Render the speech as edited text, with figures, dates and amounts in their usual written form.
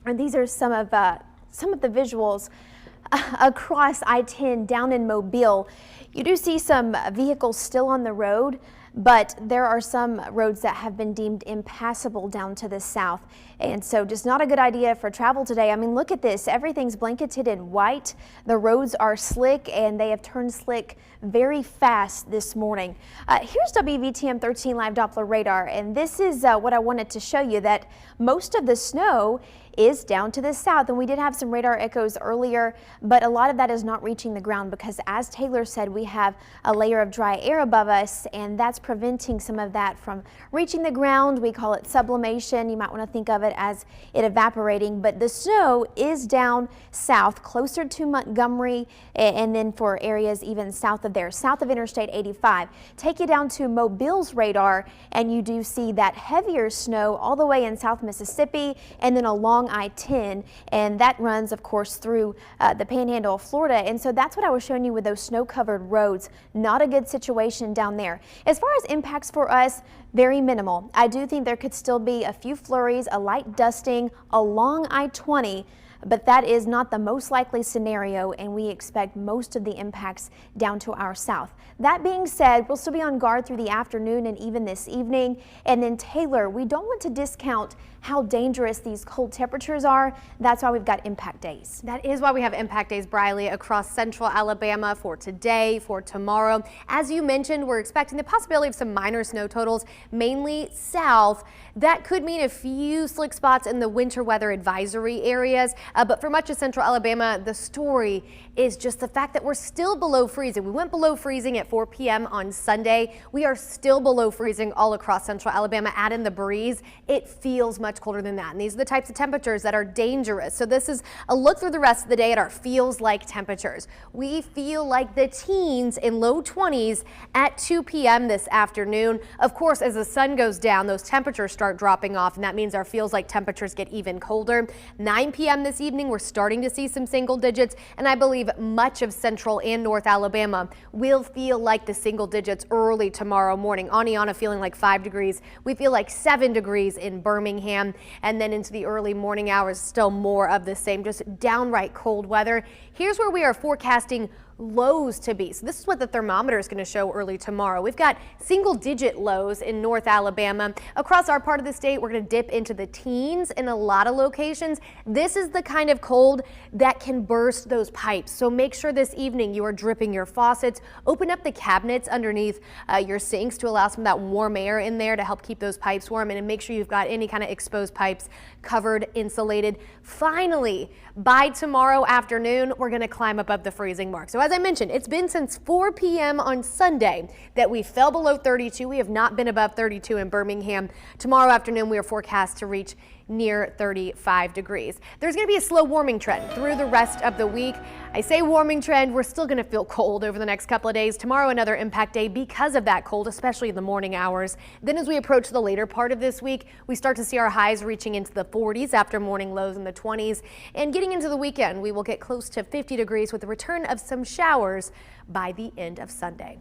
And these are some of the visuals across I-10 down in Mobile. You do see some vehicles still on the road, but there are some roads that have been deemed impassable down to the south. And so just not a good idea for travel today. I mean, look at this. Everything's blanketed in white. The roads are slick and they have turned slick very fast this morning. Here's WVTM 13 Live Doppler radar. And this is what I wanted to show you, that most of the snow is down to the south, and we did have some radar echoes earlier, but a lot of that is not reaching the ground because, as Taylor said, we have a layer of dry air above us, and that's preventing some of that from reaching the ground. We call it sublimation. You might want to think of it as it evaporating, but the snow is down south, closer to Montgomery, and then for areas even south of there, south of Interstate 85. Take you down to Mobile's radar, and you do see that heavier snow all the way in South Mississippi and then along I-10, and that runs, of course, through the panhandle of Florida. And so that's what I was showing you with those snow-covered roads. Not a good situation down there. As far as impacts for us, very minimal. I do think there could still be a few flurries, a light dusting along I-20, but that is not the most likely scenario, and we expect most of the impacts down to our south. That being said, we'll still be on guard through the afternoon and even this evening. And then Taylor, we don't want to discount how dangerous these cold temperatures are. That's why we've got impact days. That is why we have impact days, Briley, across central Alabama for today, for tomorrow. As you mentioned, we're expecting the possibility of some minor snow totals, mainly south. That could mean a few slick spots in the winter weather advisory areas. But for much of central Alabama, the story is just the fact that we're still below freezing. We went below freezing at 4 p.m. on Sunday. We are still below freezing all across central Alabama. Add in the breeze, it feels much colder than that. And these are the types of temperatures that are dangerous. So this is a look through the rest of the day at our feels like temperatures. We feel like the teens in low 20s at 2 p.m. this afternoon. Of course, as the sun goes down, those temperatures start dropping off, and that means our feels like temperatures get even colder. 9 p.m. this evening, we're starting to see some single digits, and I believe much of central and north Alabama will feel like the single digits early tomorrow morning. Aniana feeling like 5 degrees. We feel like 7 degrees in Birmingham, and then into the early morning hours, still more of the same, just downright cold weather. Here's where we are forecasting lows to be. So this is what the thermometer is going to show early tomorrow. We've got single digit lows in North Alabama. Across our part of the state, we're going to dip into the teens in a lot of locations. This is the kind of cold that can burst those pipes. So make sure this evening you are dripping your faucets. Open up the cabinets underneath your sinks to allow some of that warm air in there to help keep those pipes warm, and make sure you've got any kind of exposed pipes covered, insulated. Finally, by tomorrow afternoon, we're going to climb above the freezing mark. So as I mentioned, it's been since 4 p.m. on Sunday that we fell below 32. We have not been above 32 in Birmingham. Tomorrow afternoon, we are forecast to reach near 35 degrees. There's going to be a slow warming trend through the rest of the week. I say warming trend, we're still going to feel cold over the next couple of days. Tomorrow, another impact day because of that cold, especially in the morning hours. Then as we approach the later part of this week, we start to see our highs reaching into the 40s after morning lows in the 20s. And getting into the weekend, we will get close to 50 degrees with the return of some showers by the end of Sunday.